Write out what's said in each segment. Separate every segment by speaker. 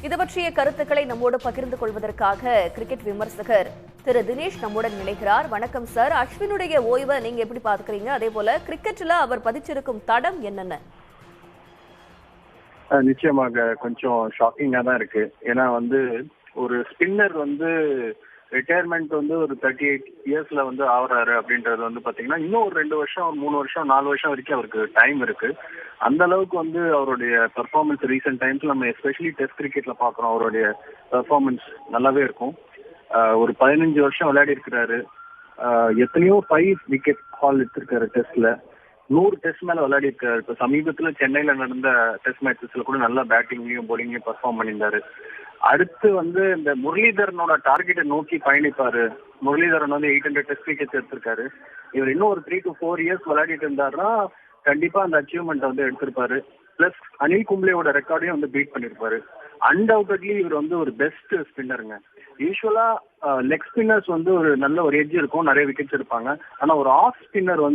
Speaker 1: இது பற்றிய கருத்துக்களை நம்மோடு பகிர்ந்து கொள்வதற்காக கிரிக்கெட் விமர்சகர் திரு தினேஷ் நம்முடன் இணைகிறார். வணக்கம் சார். அஸ்வினுடைய ஓய்வை நீங்க எப்படி பாத்துக்கிறீங்க? அதே போல கிரிக்கெட்ல அவர் பதிச்சிருக்கும் தடம் என்னென்ன?
Speaker 2: நிச்சயமாக கொஞ்சம் ஷாக்கிங்கா தான் இருக்கு. ஏன்னா ஒரு ஸ்பின்னர் ரிட்டையர்மெண்ட் ஒரு 38 இயர்ஸ்ல ஆகுறாரு அப்படின்றது பாத்தீங்கன்னா இன்னும் ஒரு 2 வருஷம் 3 வருஷம் 4 வருஷம் வரைக்கும் அவருக்கு டைம் இருக்கு. அந்த அளவுக்கு அவருடைய பெர்ஃபார்மன்ஸ் ரீசெண்ட் டைம்ஸ்ல நம்ம எஸ்பெஷலி டெஸ்ட் கிரிக்கெட்ல பாக்குறோம். அவருடைய பெர்ஃபார்மன்ஸ் நல்லாவே இருக்கும். ஒரு 15 வருஷம் விளையாடி இருக்கிறாரு. எத்தனையோ 5 விக்கெட் ஹால் எடுத்திருக்காரு. டெஸ்ட்ல 100 டெஸ்ட் மேல விளையாடி இருக்காரு. இப்ப சமீபத்துல சென்னையில நடந்த டெஸ்ட் மேட்சஸ்ல கூட நல்லா பேட்டிங்லயும் போலிங்லயும் பெர்ஃபார்ம் பண்ணியிருந்தாரு. அடுத்து இந்த முரளிதரனோட டார்கெட்டை நோக்கி பயணிப்பாரு. முரளிதரன் 800 டெஸ்ட் விக்கெட்ஸ் எடுத்திருக்காரு. இவர் இன்னும் ஒரு 3 to 4 இயர்ஸ் விளையாடிட்டு இருந்தாருன்னா கண்டிப்பா அந்த அச்சீவ்மெண்ட் எடுத்திருப்பாரு. பிளஸ் அனில் கும்ப்ளேவோட ரெக்கார்டையும் பீட் பண்ணிருப்பாரு. அன்டவுட்லி இவர் ஒரு பெஸ்ட் ஸ்பின்னருங்க. யூஸ்வலா லெக் ஸ்பின்னர்ஸ் ஒரு நல்ல ஒரு எட்ஜ் இருக்கும், நிறைய விக்கெட்ஸ் எடுப்பாங்க. ஆனா ஒரு ஆஃப் ஸ்பின்னர்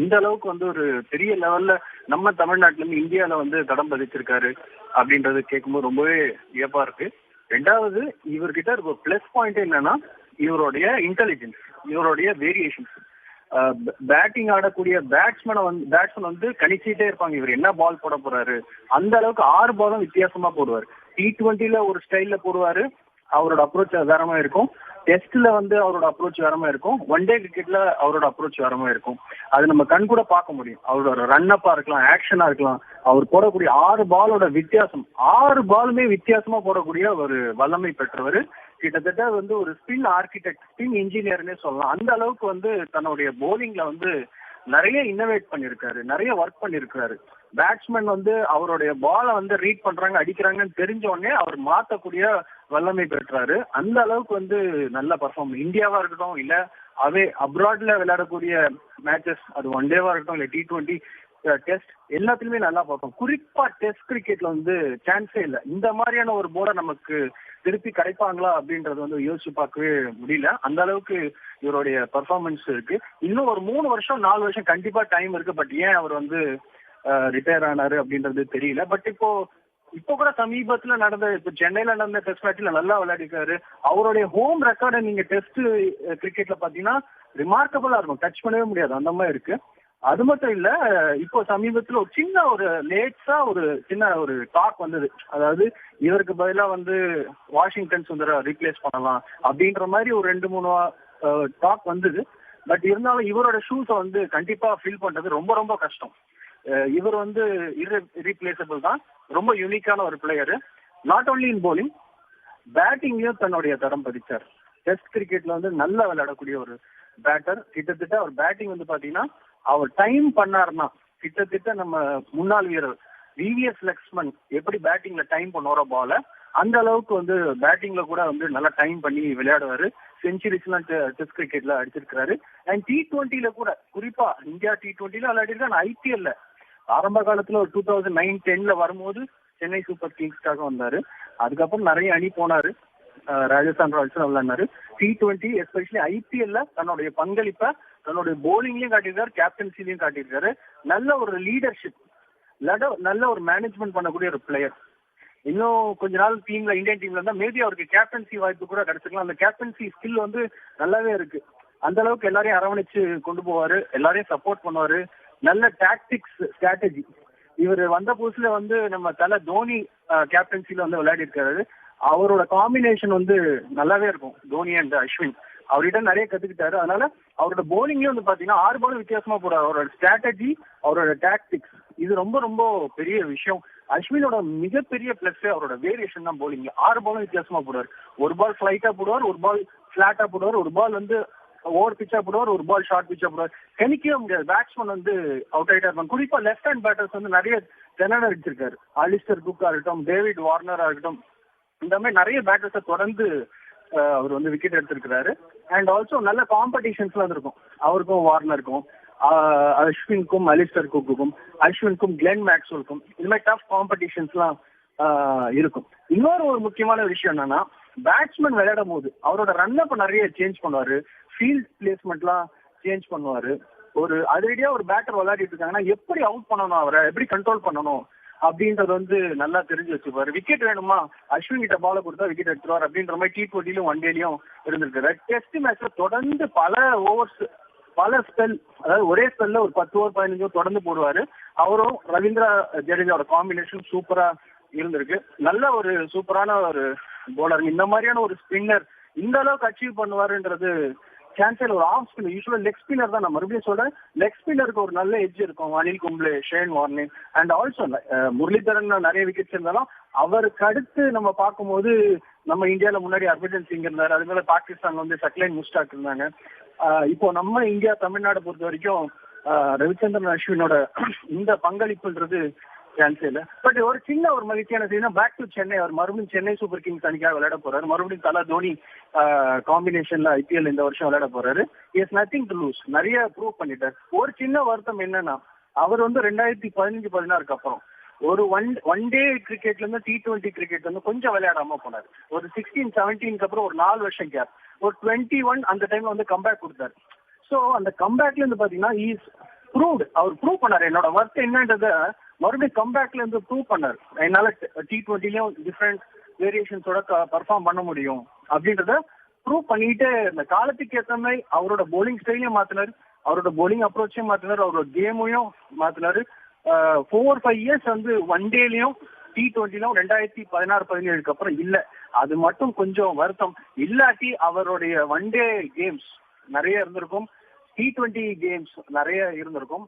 Speaker 2: இந்த அளவுக்கு ஒரு பெரிய லெவல்ல நம்ம தமிழ்நாட்டுல இருந்து இந்தியால தடம் பதிச்சிருக்காரு அப்படின்றது கேட்கும்போது ரொம்பவே வியப்பா இருக்கு. ரெண்டாவது, இவர்கிட்ட ஒரு பிளஸ் பாயிண்ட் என்னன்னா இவருடைய இன்டெலிஜென்ஸ், இவருடைய வேரியேஷன்ஸ். பேட்டிங் ஆடக்கூடிய பேட்ஸ்மேன் கணிச்சிட்டே இருப்பாங்க இவர் என்ன பால் போட போறாரு. அந்த அளவுக்கு 6 பாலும் வித்தியாசமா போடுவார். T20ல ஒரு ஸ்டைல்ல போடுவாரு, அவரோட அப்ரோச் வேறமா இருக்கும். டெஸ்ட்ல அவரோட அப்ரோச் வேறமா இருக்கும். ஒன் டே கிரிக்கெட்ல அவரோட அப்ரோச் வேறமா இருக்கும். அது நம்ம கண் கூட பார்க்க முடியும். அவரோட ரன் அப்பா இருக்கலாம், ஆக்ஷனா இருக்கலாம், அவர் போடக்கூடிய 6 பாலோட வித்தியாசம், 6 பாலுமே வித்தியாசமா போடக்கூடிய ஒரு வல்லமை பெற்றவர். கிட்டத்தட்ட ஒரு ஸ்பின் ஆர்கிடெக்ட், ஸ்பின் இன்ஜினியர்னே சொல்லலாம். அந்த அளவுக்கு தன்னுடைய போலிங்ல நிறைய இன்னோவேட் பண்ணிருக்காரு, நிறைய ஒர்க் பண்ணிருக்காரு. பேட்ஸ்மேன் அவருடைய பாலை ரீட் பண்றாங்க, அடிக்கிறாங்கன்னு தெரிஞ்ச உடனே அவர் மாத்தக்கூடிய வல்லமை பெற்றாரு. அந்த அளவுக்கு நல்ல பர்ஃபார்ம். இந்தியாவா இருக்கட்டும், இல்ல அப்ராட்ல விளையாடக்கூடிய மேட்சஸ், அது ஒன் டேவா இருக்கட்டும், இல்ல T20 டெஸ்ட், எல்லாத்துலயுமே நல்லா பார்த்தோம். குறிப்பா டெஸ்ட் கிரிக்கெட்ல சான்ஸே இல்லை. இந்த மாதிரியான ஒரு போர்டை நமக்கு திருப்பி கிடைப்பாங்களா அப்படின்றது யோசிச்சு பார்க்கவே முடியல. அந்த அளவுக்கு இவருடைய பெர்ஃபார்மன்ஸ் இருக்கு. இன்னும் ஒரு 3 வருஷம் 4 வருஷம் கண்டிப்பா டைம் இருக்கு. பட் ஏன் அவர் ரிட்டையர் ஆனாரு அப்படின்றது தெரியல. பட் இப்போ கூட சமீபத்துல இப்ப சென்னையில நடந்த டெஸ்ட் மேட்ச்ல நல்லா விளையாடிருக்காரு. அவருடைய ஹோம் ரெக்கார்டை நீங்க டெஸ்ட் கிரிக்கெட்ல பாத்தீங்கன்னா ரிமார்க்கபிளா இருக்கும், டச் பண்ணவே முடியாது, அந்த மாதிரி இருக்கு. அது மட்டும் இல்ல, இப்போ சமீபத்துல ஒரு சின்ன ஒரு டாக் வந்தது. அதாவது இவருக்கு பதிலா வாஷிங்டன் சுந்தர ரீப்ளேஸ் பண்ணலாம் அப்படின்ற மாதிரி ஒரு 2-3 டாக் வந்தது. பட் இருந்தாலும் இவரோட ஷூஸை கண்டிப்பா ஃபில் பண்றது ரொம்ப ரொம்ப கஷ்டம். இவர் ரீப்ளேசபிள் தான். ரொம்ப யூனிக்கான ஒரு player. Not only in bowling, பேட்டிங்லயும் தன்னுடைய தரம் பதிச்சார். டெஸ்ட் கிரிக்கெட்ல நல்லா விளையாடக்கூடிய ஒரு பேட்டர். கிட்டத்தட்ட அவர் பேட்டிங் பாத்தீங்கன்னா அவர் டைம் பண்ணாருன்னா கிட்டத்தட்ட நம்ம முன்னாள் வீரர் விவிஎஸ் லக்ஷ்மன் எப்படி பேட்டிங்ல டைம் பண்ணுவாரோ பால, அந்த அளவுக்கு பேட்டிங்ல கூட நல்லா டைம் பண்ணி விளையாடுவாரு. செஞ்சுரிஸ் எல்லாம் டெஸ்ட் கிரிக்கெட்ல அடிச்சிருக்காரு. அண்ட் T20ல கூட, குறிப்பா இந்தியா T20ல விளையாடிருக்காரு. IPL ஆரம்ப காலத்துல ஒரு 2009-10ல வரும்போது சென்னை சூப்பர் கிங்ஸ்க்காக வந்தாரு. அதுக்கப்புறம் நிறைய அணி போனாரு. ராஜஸ்தான் ராயல்ஸ் விளையாடினாரு. T20 எஸ்பெஷலி IPL தன்னுடைய பங்களிப்பை தன்னுடைய போலிங்லயும் காட்டியிருக்காரு, கேப்டன்சிலையும் காட்டியிருக்காரு. நல்ல ஒரு லீடர்ஷிப், நல்ல ஒரு மேனேஜ்மெண்ட் பண்ணக்கூடிய ஒரு பிளேயர். இன்னும் கொஞ்ச நாள் இந்தியன் டீம்ல இருந்தா மேபி அவருக்கு கேப்டன்சி வாய்ப்பு கூட கிடைச்சிக்கலாம். அந்த கேப்டன்சி ஸ்கில் நல்லாவே இருக்கு. அந்த அளவுக்கு எல்லாரையும் அரவணைச்சு கொண்டு போவாரு, எல்லாரையும் சப்போர்ட் பண்ணுவாரு. நல்ல டாக்டிக்ஸ், ஸ்ட்ராட்டஜி. இவர் வந்த புதுசுல நம்ம தலை தோனி கேப்டன்சில விளையாடி இருக்காரு. அவரோட காம்பினேஷன் நல்லாவே இருக்கும், தோனி அண்ட் அஸ்வின். அவர்கிட்ட நிறைய கத்துக்கிட்டாரு. அதனால அவரோட போலிங்லயும் பாத்தீங்கன்னா 6 பாலும் வித்தியாசமா போறாரு. அவரோட ஸ்ட்ராட்டஜி, அவரோட டாக்டிக்ஸ், இது ரொம்ப ரொம்ப பெரிய விஷயம். அஸ்வினோட மிகப்பெரிய பிளஸ் அவரோட வேரியேஷன் தான் போலிங்ல. 6 பாலும் வித்தியாசமா போடுவார். ஒரு பால் ஃபிளைட்டா போடுவார், ஒரு பால் பிளாட்டா போடுவார், ஒரு பால் ஓவர் பிச்சா போடுவார், ஒரு பால் ஷார்ட் பிச்சா போடுவார். கணிக்கவே முடியாது. பேட்ஸ்மேன் அவுட் ஆயிட்டா இருப்பாங்க. குறிப்பா லெஃப்ட் ஹேண்ட் பேட்டர்ஸ் நிறைய திணற அடிச்சிருக்காரு. அலிஸ்டர் குக்கா இருக்கட்டும், டேவிட் வார்னரா இருக்கட்டும், இந்த மாதிரி நிறைய பேட்டர்ஸை தொடர்ந்து அவர் விக்கெட் எடுத்திருக்கிறாரு. அண்ட் ஆல்சோ நல்ல காம்படிஷன்ஸ்லாம் இருக்கும் அவருக்கும் வார்னருக்கும், அஸ்வினுக்கும், அலிஸ்டர் குக்குக்கும், அஸ்வினுக்கும், கிளென் மேக்ஸ்வெலுக்கும். இந்த மாதிரி டஃப் காம்படிஷன்ஸ்லாம் இருக்கும். இன்னொரு முக்கியமான விஷயம் என்னன்னா, பேட்ஸ்மேன் விளையாடும் போது அவரோட ரன் அப் நிறைய சேஞ்ச் பண்ணுவாரு, ஃபீல்ட் பிளேஸ்மெண்ட்லாம் சேஞ்ச் பண்ணுவாரு. ஒரு அதிரடியா ஒரு பேட்டர் விளையாடிட்டு இருக்காங்கன்னா எப்படி அவுட் பண்ணணும், அவரை எப்படி கண்ட்ரோல் பண்ணணும் அப்படின்றது வந்து நல்லா தெரிஞ்சு வச்சுப்பாரு. விக்கெட் வேணுமா, அஸ்வின் கிட்ட பால கொடுத்தா விக்கெட் எடுத்துருவார் அப்படின்ற மாதிரி T20 ஒன் டேலயும் இருந்திருக்காரு. டெஸ்ட் மேட்ச்ல தொடர்ந்து பல ஓவர்ஸ், பல ஸ்பெல், அதாவது ஒரே ஸ்பெல்ல ஒரு 10 ஓவர் 15 ஓவர் தொடர்ந்து போடுவாரு. அவரும் ரவீந்திரா ஜடேஜாவோட காம்பினேஷன் சூப்பரா இருந்திருக்கு. நல்ல ஒரு சூப்பரான ஒரு போலர். இந்த மாதிரியான ஒரு ஸ்பின்னர் இந்த அளவுக்கு அச்சீவ் பண்ணுவாருன்றது சான்சல். ஒரு ஆஃப் ஸ்பின்னர், யூஸ்வலா லெக் ஸ்பின்னர் தான். நான் மறுபடியும் சொல்றேன், லெக் ஸ்பின்னருக்கு ஒரு நல்ல எட்ஜ் இருக்கும். Anil Kumble, Shane Warne and also Muralitharan நிறைய விக்கெட்ஸ் இருந்தாலும் அவருக்கு அடுத்து நம்ம பார்க்கும்போது நம்ம இந்தியாவில முன்னாடி ஹர்பஜன் சிங் இருந்தாரு. அது மேல பாகிஸ்தான் வந்து சக்லைன் முஸ்டாக் இருந்தாங்க. இப்போ நம்ம இந்தியா தமிழ்நாடு பொறுத்த வரைக்கும் ரவிச்சந்திரன் அஸ்வினோட இந்த பங்களிப்புன்றது சான்ஸ் இல்லை. பட் ஒரு சின்ன ஒரு மகிழ்ச்சியான செய்தினா பேக் டு சென்னை. அவர் மறுபடியும் சென்னை சூப்பர் கிங்ஸ் அணிக்காக விளையாட போறாரு. மறுபடியும் தலா தோனி காம்பினேஷன்ல IPL இந்த வருஷம் விளையாட போறாரு. Is nothing to lose. நிறைய ப்ரூவ் பண்ணிட்டார். ஒரு சின்ன வருத்தம் என்னன்னா, அவர் வந்து 2015-16 அப்புறம் ஒரு ஒன் டே கிரிக்கெட்ல இருந்து T20 கிரிக்கெட் வந்து கொஞ்சம் விளையாடாம போனார். ஒரு 16-17 அப்புறம் ஒரு 4 வருஷம் கேப். ஒரு 21 அந்த டைம்ல வந்து கம்பேக் கொடுத்தாரு. ஸோ அந்த கம்பேக்ல இருந்து பாத்தீங்கன்னா இஸ் ப்ரூவ்ட். அவர் ப்ரூவ் பண்ணாரு என்னோட ஒர்க் என்னன்றத மறுபடியும் கம்பேக்ல இருந்து ப்ரூவ் பண்ணாரு. என்னால T20லயும் டிஃப்ரெண்ட் வேரியேஷன்ஸோட பர்ஃபார்ம் பண்ண முடியும் அப்படின்றத ப்ரூவ் பண்ணிட்டு இந்த காலத்துக்கு ஏற்ற மாதிரி அவரோட போலிங் ஸ்டைலையும் மாத்தினாரு, அவரோட போலிங் அப்ரோச்சையும் மாத்தினாரு, அவரோட கேமையும் மாத்தினாரு. 4-5 இயர்ஸ் வந்து ஒன் டேலயும் T20லும் 2016-17 அப்புறம் இல்ல. அது மட்டும் கொஞ்சம் வருத்தம். இல்லாட்டி அவருடைய ஒன் டே கேம்ஸ் நிறைய இருந்திருக்கும், T20 கேம்ஸ் நிறைய இருந்திருக்கும்.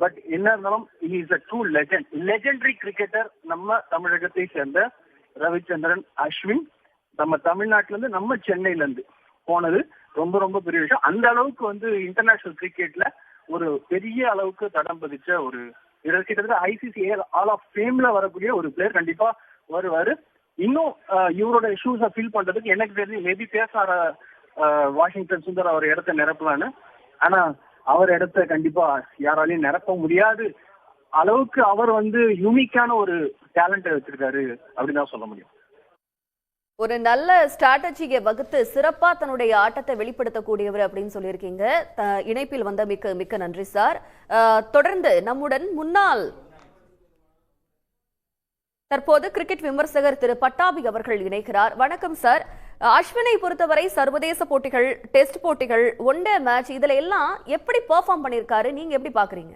Speaker 2: பட் என்ன இருந்தாலும் he is a true legend, legendary cricketer. நம்ம தமிழகத்தை சேர்ந்த ரவிச்சந்திரன் அஸ்வின் நம்ம தமிழ்நாட்டுல இருந்து நம்ம சென்னையில இருந்து போனது ரொம்ப ரொம்ப பெரிய விஷயம். அந்த அளவுக்கு வந்து இன்டர்நேஷனல் கிரிக்கெட்ல ஒரு பெரிய அளவுக்கு தடம் பதிச்ச ஒரு கிட்டத்தட்ட ICC ஆல் ஆஃப் ஃபேம்ல வரக்கூடிய ஒரு பிளேயர் கண்டிப்பா வருவாரு. இன்னும் இவரோட இஷ்யூஸை ஃபீல் பண்றதுக்கு எனக்கு தெரிஞ்சு மேபி பேசார வாஷிங்டன் சுந்தர் அவர் இடத்த நிரப்பலான்னு. ஆனா அவர் இடத்த கண்டிப்பா யாராலையும் நிரப்ப முடியாது அளவுக்கு அவர் வந்து யூனிக்கான ஒரு டேலண்ட் வச்சிருக்காரு அப்படின்னு தான் சொல்ல முடியும்.
Speaker 1: ஒரு நல்ல ஸ்ட்ராட்டஜியை வகுத்து சிறப்பா தன்னுடைய ஆட்டத்தை வெளிப்படுத்தக்கூடியவர் அப்படின்னு சொல்லியிருக்கீங்க. இணைப்பில் வந்த மிக்க மிக்க நன்றி சார். தொடர்ந்து நம்முடன் முன்னாள் தற்போது கிரிக்கெட் விமர்சகர் திரு பட்டாபி அவர்கள் இணைக்கிறார். வணக்கம் சார். அஸ்வினை பொறுத்தவரை சர்வதேச போட்டிகள், டெஸ்ட் போட்டிகள், ஒன் டே மேட்ச் இதுல எல்லாம் எப்படி பெர்ஃபார்ம் பண்ணிருக்காரு, நீங்க எப்படி பாக்குறீங்க?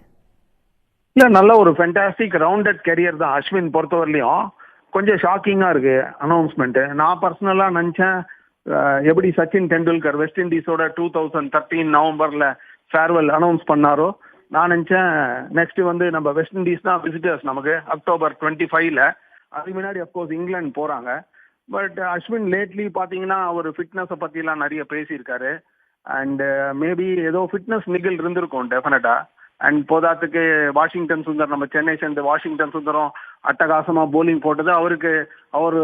Speaker 3: இல்ல, நல்ல ஒரு ஃபென்டாஸ்டிக் ரவுண்டட் கெரியர் தான் அஸ்வின் பொறுத்தவரையிலையும். கொஞ்சம் ஷாக்கிங்கா இருக்கு அனௌன்ஸ்மெண்ட். நான் பர்சனலா நினைச்சேன் எப்படி சச்சின் டெண்டுல்கர் வெஸ்ட் இண்டீஸோட 2013 நவம்பர்ல ஃபேர்வெல் அனௌன்ஸ் பண்ணாரோ, நான் நினைச்சேன் நெக்ஸ்ட் வந்து நம்ம வெஸ்ட் இண்டீஸ் தான் விசிட்டர்ஸ் நமக்கு அக்டோபர் 25ல. அதுக்கு முன்னாடி அப்கோர்ஸ் இங்கிலாந்து போறாங்க. பட் அஸ்வின் லேட்லி பாத்தீங்கன்னா அவர் ஃபிட்னஸை பத்திலாம் நிறைய பேசியிருக்காரு. அண்ட் மேபி ஏதோ ஃபிட்னஸ் நிகழ் இருந்திருக்கும் டெஃபினட்டா. அண்ட் போதாத்துக்கு வாஷிங்டன் சுந்தர், நம்ம சென்னை சேர்ந்து வாஷிங்டன் சுந்தரம் அட்டகாசமா போலிங் போட்டது. அவருக்கு அவர்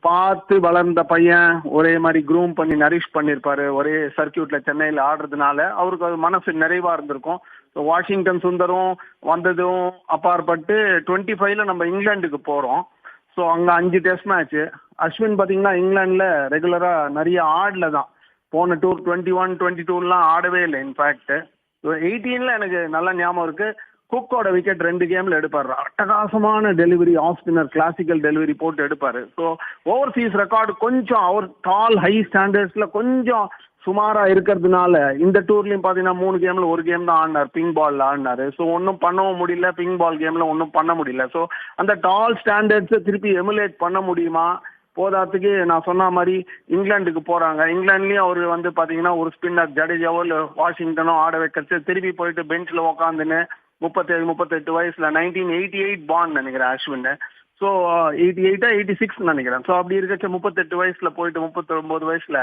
Speaker 3: பார்த்து வளர்ந்த பையன், ஒரே மாதிரி க்ரூம் பண்ணி நரிஷ் பண்ணியிருப்பாரு. ஒரே சர்க்கியூட்ல சென்னையில் ஆடுறதுனால அவருக்கு அது மனசு நிறைவா இருந்திருக்கும். ஸோ வாஷிங்டன் சுந்தரும் வந்ததும் அப்பாற்பட்டு 25ல நம்ம இங்கிலாந்துக்கு போறோம். ஸோ அங்க 5 டெஸ்ட் மேட்ச். அஸ்வின் பாத்தீங்கன்னா இங்கிலாந்துல ரெகுலரா நிறைய ஆடல தான். போன டூர் 21, 22லாம் ஆடவே இல்லை. இன்ஃபேக்ட் 18ல எனக்கு நல்ல ஞாபகம் இருக்கு, குக்கோட விக்கெட் 2 கேம்ல எடுப்பாரு. அட்டகாசமான delivery, off spinner classical delivery போட்டு எடுப்பாரு. ஸோ ஓவர்சீஸ் ரெக்கார்டு கொஞ்சம் அவர் டால் ஹை ஸ்டாண்டர்ட்ஸ்ல கொஞ்சம் சுமாரா இருக்கிறதுனால இந்த டூர்லயும் பாத்தீங்கன்னா 3 கேம்ல 1 கேம் தான் ஆடினார், பிங்க் பால்ல ஆடினாரு. ஸோ ஒன்றும் பண்ணவும் முடியல, பிங்க் பால் கேம்ல ஒன்றும் பண்ண முடியல. ஸோ அந்த டால் ஸ்டாண்டர்ட்ஸை திருப்பி எமுலேட் பண்ண முடியுமா? போதாத்துக்கு நான் சொன்ன மாதிரி இங்கிலாந்துக்கு போறாங்க. இங்கிலாந்துலயும் அவரு வந்து பாத்தீங்கன்னா ஒரு ஸ்பின்னர் ஜடேஜாவோ இல்ல வாஷிங்டனோ ஆட வைக்கிறது, திருப்பி போயிட்டு பெஞ்ச்ல உக்காந்துன்னு 37-38 வயசுல 1988 பாண்ட் நினைக்கிறேன் அஸ்வின். ஸோ 86 நினைக்கிறேன். ஸோ அப்படி இருக்க 38 வயசுல போயிட்டு 39 வயசுல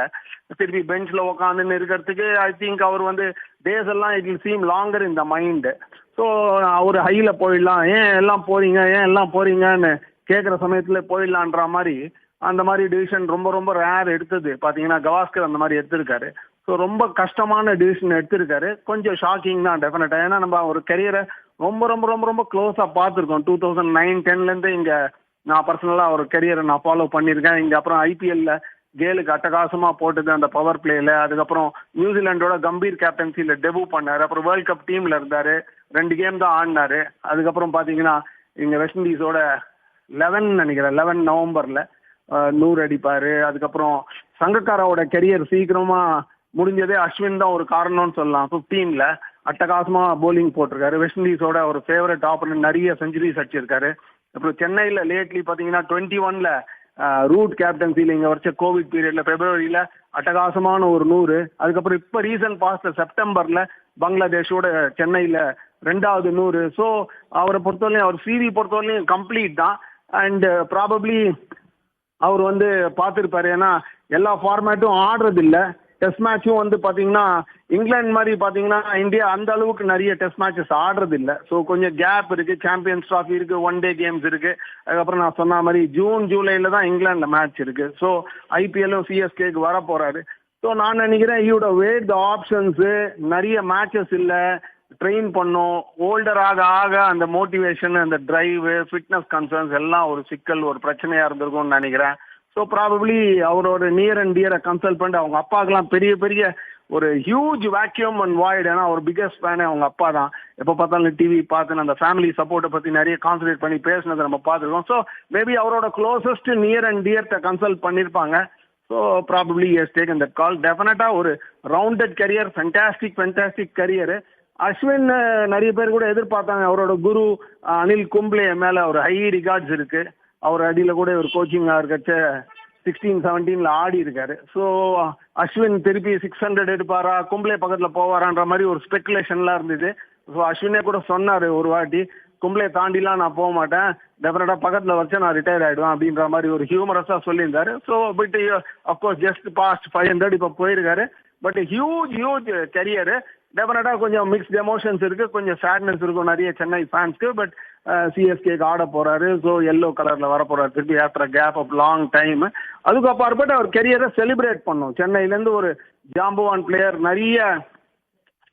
Speaker 3: திருப்பி பெஞ்ச்ல உக்காந்துன்னு இருக்கிறதுக்கு ஐ திங்க் அவர் வந்து டேஸ் எல்லாம் it will seem longer in the mind. So அவர் ஹைல போயிடலாம், ஏன் எல்லாம் போறீங்கன்னு கேட்குற சமயத்துல போயிடலான்ற மாதிரி அந்த மாதிரி டிசிஷன் ரொம்ப ரொம்ப ரேர் எடுத்தது. பாத்தீங்கன்னா கவாஸ்கர் அந்த மாதிரி எடுத்திருக்காரு. ஸோ ரொம்ப கஷ்டமான டிசிஷன் எடுத்திருக்காரு. கொஞ்சம் ஷாக்கிங் தான் டெஃபினட்டா. ஏன்னா நம்ம ஒரு கரியரை ரொம்ப ரொம்ப ரொம்ப ரொம்ப க்ளோஸா பார்த்துருக்கோம். 2009-10லேருந்து இங்க நான் பர்சனலா ஒரு கரியரை நான் ஃபாலோ பண்ணியிருக்கேன். இங்க அப்புறம் IPLல கேலுக்கு அட்டகாசமா போட்டது அந்த பவர் பிளேல. அதுக்கப்புறம் நியூசிலாண்டோட கம்பீர் கேப்டன்சில டெபு பண்ணாரு. அப்புறம் வேர்ல்ட் கப் டீம்ல இருந்தாரு, 2 கேம் தான் ஆடினாரு. அதுக்கப்புறம் பாத்தீங்கன்னா இங்க வெஸ்ட் இண்டீஸோட 11 நினைக்கிறேன் 11 நவம்பர்ல 100 அடிப்பாரு. அதுக்கப்புறம் சங்கக்காராவோட கெரியர் சீக்கிரமா முடிஞ்சதே அஸ்வின் தான் ஒரு காரணம்னு சொல்லலாம். 15ல அட்டகாசமா போலிங் போட்டிருக்காரு. வெஸ்ட் இண்டீஸோட ஒரு ஃபேவரட் ஆப்பனன்ட், நிறைய செஞ்சுரிஸ் அடிச்சிருக்காரு. அப்புறம் சென்னையில லேட்லி பாத்தீங்கன்னா 21ல ரூட் கேப்டன்சில இங்க வச்ச கோவிட் பீரியட்ல பிப்ரவரியில அட்டகாசமான ஒரு 100. அதுக்கப்புறம் இப்ப ரீசன்ட் பாஸ்ட் செப்டம்பர்ல பங்களாதேஷோட சென்னையில 2வது 100. ஸோ அவரை பொறுத்தவரையும் அவர் சிவி பொறுத்தவரையும் கம்ப்ளீட் தான். அண்ட் ப்ராபப்ளி அவர் வந்து பார்த்துருப்பாரு, ஏன்னா எல்லா ஃபார்மேட்டும் ஆடுறது இல்லை. டெஸ்ட் மேட்சும் வந்து பார்த்தீங்கன்னா இங்கிலாந்து மாதிரி பார்த்தீங்கன்னா இந்தியா அந்த அளவுக்கு நிறைய டெஸ்ட் மேட்சஸ் ஆடுறது இல்லை. ஸோ கொஞ்சம் கேப் இருக்கு. சாம்பியன்ஸ் ட்ராஃபி இருக்கு, ஒன் டே கேம்ஸ் இருக்கு. அதுக்கப்புறம் நான் சொன்ன மாதிரி ஜூன் ஜூலைல தான் இங்கிலாந்துல மேட்ச் இருக்கு. ஸோ ஐபிஎல்லும் சிஎஸ்கேக்கு வர போறாரு. ஸோ நான் நினைக்கிறேன் ஈவோட வெயிட் த ஆப்ஷன்ஸு, நிறைய மேட்சஸ் இல்லை, ட்ரெயின் பண்ணோம். ஓல்டர் ஆக ஆக அந்த மோட்டிவேஷன், அந்த டிரைவு, ஃபிட்னஸ் கன்சர்ன்ஸ் எல்லாம் ஒரு சிக்கல், ஒரு பிரச்சனையா இருந்திருக்கும்னு நினைக்கிறேன். ஸோ ப்ராபப்ளி அவரோட நியர் அண்ட் டியரை கன்சல்ட் பண்ணிட்டு, அவங்க அப்பாவுக்குலாம் பெரிய பெரிய ஒரு ஹியூஜ் வேக்யூம் அண்ட் வாய்டு, ஏன்னா ஒரு பிக்கஸ்ட் ஃபேனே அவங்க அப்பா தான். எப்போ பார்த்தாலும் டிவி பார்த்து அந்த ஃபேமிலி சப்போர்ட்டை பற்றி நிறைய கான்சன்ட்ரேட் பண்ணி பேசினதை நம்ம பார்த்துருக்கோம். ஸோ மேபி அவரோட க்ளோசஸ்ட் நியர் அண்ட் டியர்கிட்ட கன்சல்ட் பண்ணியிருப்பாங்க. So probably has taken that call. டெஃபினட்டாக ஒரு rounded career, fantastic career. Ashwin நிறைய பேர் கூட எதிர்பார்த்தாங்க. அவரோட குரு அனில் கும்ப்ளே மேலே ஒரு ஹை ரிகார்ட்ஸ் இருக்கு. அவர் அடியில் கூட ஒரு கோச்சிங்காக இருக்கச்ச 16-17ல ஆடி இருக்காரு. ஸோ அஸ்வின் திருப்பி 600 எடுப்பாரா, கும்ப்ளே பக்கத்தில் போவாரான்ற மாதிரி ஒரு ஸ்பெகுலேஷன்லாம் இருந்தது. ஸோ அஸ்வினே கூட சொன்னார் ஒரு வாட்டி, கும்ப்ளே தாண்டிலாம் நான் போக மாட்டேன், டெஃபினட்டாக பக்கத்தில் வச்சா நான் ரிட்டையர் ஆகிடுவேன் அப்படின்ற மாதிரி ஒரு ஹியூமரஸாக சொல்லியிருந்தாரு. So but of course just past 500 இப்போ போயிருக்காரு. But huge career. டெஃபினட்டாக கொஞ்சம் மிக்ஸ்ட் எமோஷன்ஸ் இருக்கு, கொஞ்சம் சேட்னஸ் இருக்கும் நிறைய சென்னை ஃபேன்ஸ்க்கு. பட் சிஎஸ்கேக்கு ஆட போறாரு. ஸோ எல்லோ கலர்ல வர போறாரு திருப்பி after gap of long time. அதுக்கு அப்பாற்பட்டு அவர் கெரியரை செலிப்ரேட் பண்ணும். சென்னையிலேருந்து ஒரு ஜாம்பவான் பிளேயர், நிறைய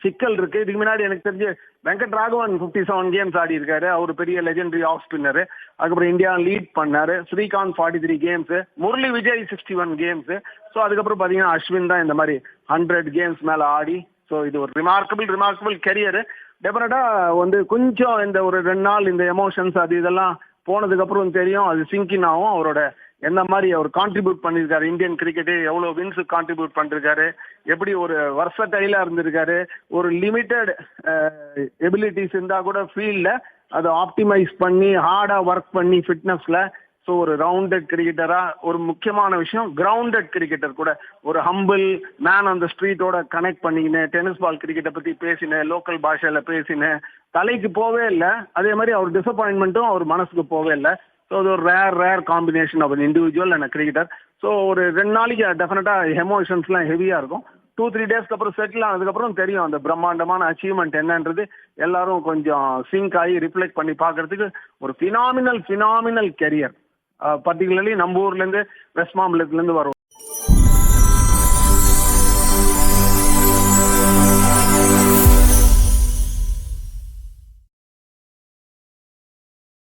Speaker 3: சிக்கல் இருக்கு. இதுக்கு முன்னாடி எனக்கு தெரிஞ்சு வெங்கட் ராகவன் 57 கேம்ஸ் ஆடி இருக்காரு. அவர் பெரிய லெஜெண்டரி ஆஃப் ஸ்பின்னரு. அதுக்கப்புறம் இந்தியா லீட் பண்ணாரு. Srikanth 43 games, Murali Vijay 61 games. So அதுக்கப்புறம் பார்த்தீங்கன்னா அஸ்வின் தான் இந்த மாதிரி 100 கேம்ஸ் மேலே ஆடி. ஸோ இது ஒரு ரிமார்க்கபிள் கெரியரு. டெஃபினட்டா வந்து கொஞ்சம் இந்த ஒரு 2 நாள் இந்த எமோஷன்ஸ் அது இதெல்லாம் போனதுக்கு அப்புறம் தெரியும், அது சிங்கின் ஆகும். அவரோட எந்த மாதிரி அவர் கான்ட்ரிபியூட் பண்ணியிருக்காரு, இந்தியன் கிரிக்கெட்டு எவ்வளோ வின்ஸு கான்ட்ரிபியூட் பண்ணிருக்காரு, எப்படி ஒரு வர்சடைலா இருந்திருக்காரு, ஒரு லிமிட்டட் எபிலிட்டிஸ் இருந்தால் கூட ஃபீல்டில் அதை ஆப்டிமைஸ் பண்ணி ஹார்டாக ஒர்க் பண்ணி ஃபிட்னஸில். ஸோ ஒரு ரவுண்டட் கிரிக்கெட்டரா, ஒரு முக்கியமான விஷயம் கிரவுண்டட் கிரிக்கெட்டர் கூட, ஒரு ஹம்பிள் மேன் அந்த ஸ்ட்ரீட்டோட கனெக்ட் பண்ணிக்கினேன், டென்னிஸ் பால் கிரிக்கெட்டை பற்றி பேசினேன், லோக்கல் பாஷையில் பேசினேன், தலைக்கு போவே இல்லை. அதே மாதிரி அவர் டிசப்பாயின்மெண்ட்டும் அவர் மனசுக்கு போவே இல்லை. ஸோ அது ஒரு rare combination of individual and cricketer. So ஒரு 2 நாளைக்கு டெஃபினட்டாக எமோஷன்ஸ்லாம் ஹெவியாக இருக்கும். 2-3 டேஸ்க்கு அப்புறம் செட்டில் ஆனதுக்கப்புறம் தெரியும் அந்த பிரம்மாண்டமான அச்சீவ்மெண்ட் என்னன்றது. எல்லாரும் கொஞ்சம் சிங்க் ஆகி ரிஃப்ளெக்ட் பண்ணி பார்க்கறதுக்கு ஒரு ஃபினாமினல் கெரியர். பர்டிகுலர்லி நம்ம ஊர்லேருந்து வெஸ்ட் மாம்பலத்துலேருந்து வரும்